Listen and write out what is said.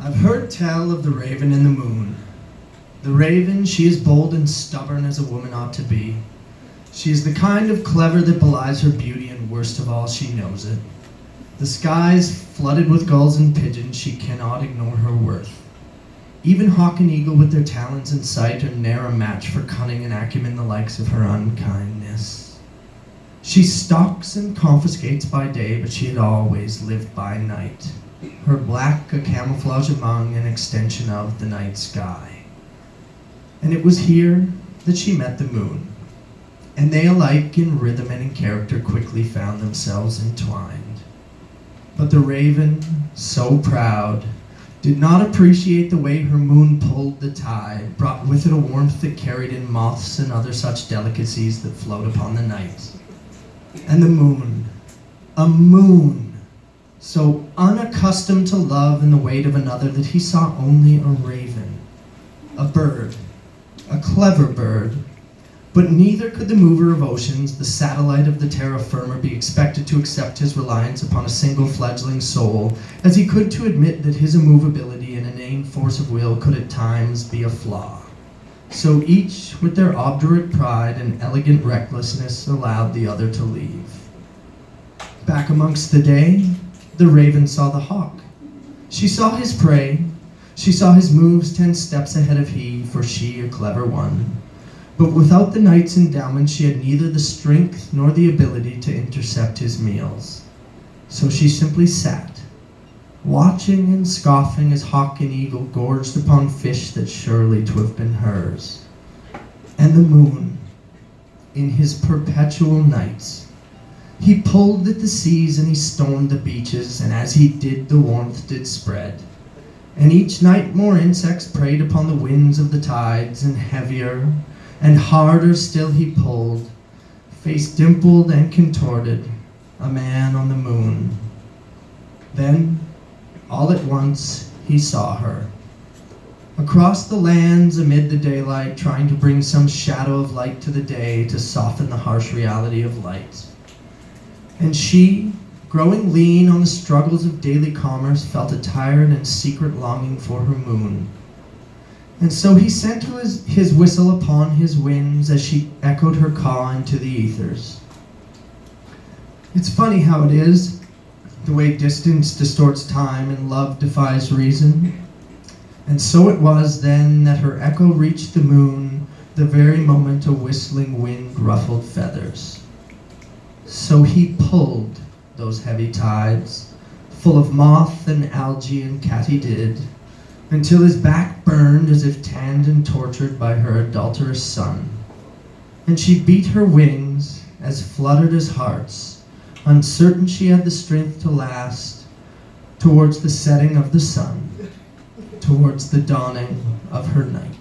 I've heard tell of the raven and the moon. The raven, she is bold and stubborn as a woman ought to be. She is the kind of clever that belies her beauty, and worst of all, she knows it. The skies flooded with gulls and pigeons, she cannot ignore her worth. Even hawk and eagle with their talons in sight are ne'er a match for cunning and acumen the likes of her unkindness. She stalks and confiscates by day, but she had always lived by night. Her black a camouflage among an extension of the night sky. And it was here that she met the moon, and they alike in rhythm and in character quickly found themselves entwined. But the raven, so proud, did not appreciate the way her moon pulled the tide, brought with it a warmth that carried in moths and other such delicacies that float upon the night. And the moon, a moon, so unaccustomed to love and the weight of another that he saw only a raven, a bird, a clever bird, but neither could the mover of oceans, the satellite of the terra firma, be expected to accept his reliance upon a single fledgling soul, as he could to admit that his immovability and inane force of will could at times be a flaw. So each, with their obdurate pride and elegant recklessness, allowed the other to leave. Back amongst the day, the raven saw the hawk. She saw his prey. She saw his moves 10 steps ahead of he, for she a clever one. But without the night's endowment, she had neither the strength nor the ability to intercept his meals. So she simply sat, watching and scoffing as hawk and eagle gorged upon fish that surely to have been hers. And the moon, in his perpetual nights, he pulled at the seas and he stormed the beaches, and as he did, the warmth did spread. And each night more insects preyed upon the winds of the tides, and heavier and harder still he pulled, face dimpled and contorted, a man on the moon. Then, all at once, he saw her. Across the lands, amid the daylight, trying to bring some shadow of light to the day to soften the harsh reality of light. And she, growing lean on the struggles of daily commerce, felt a tired and secret longing for her moon. And so he sent his whistle upon his winds as she echoed her call into the ethers. It's funny how it is, the way distance distorts time and love defies reason. And so it was then that her echo reached the moon the very moment a whistling wind ruffled feathers. So he pulled those heavy tides, full of moth and algae and katydid, until his back burned as if tanned and tortured by her adulterous sun. And she beat her wings, as fluttered as hearts, uncertain she had the strength to last, towards the setting of the sun, towards the dawning of her night.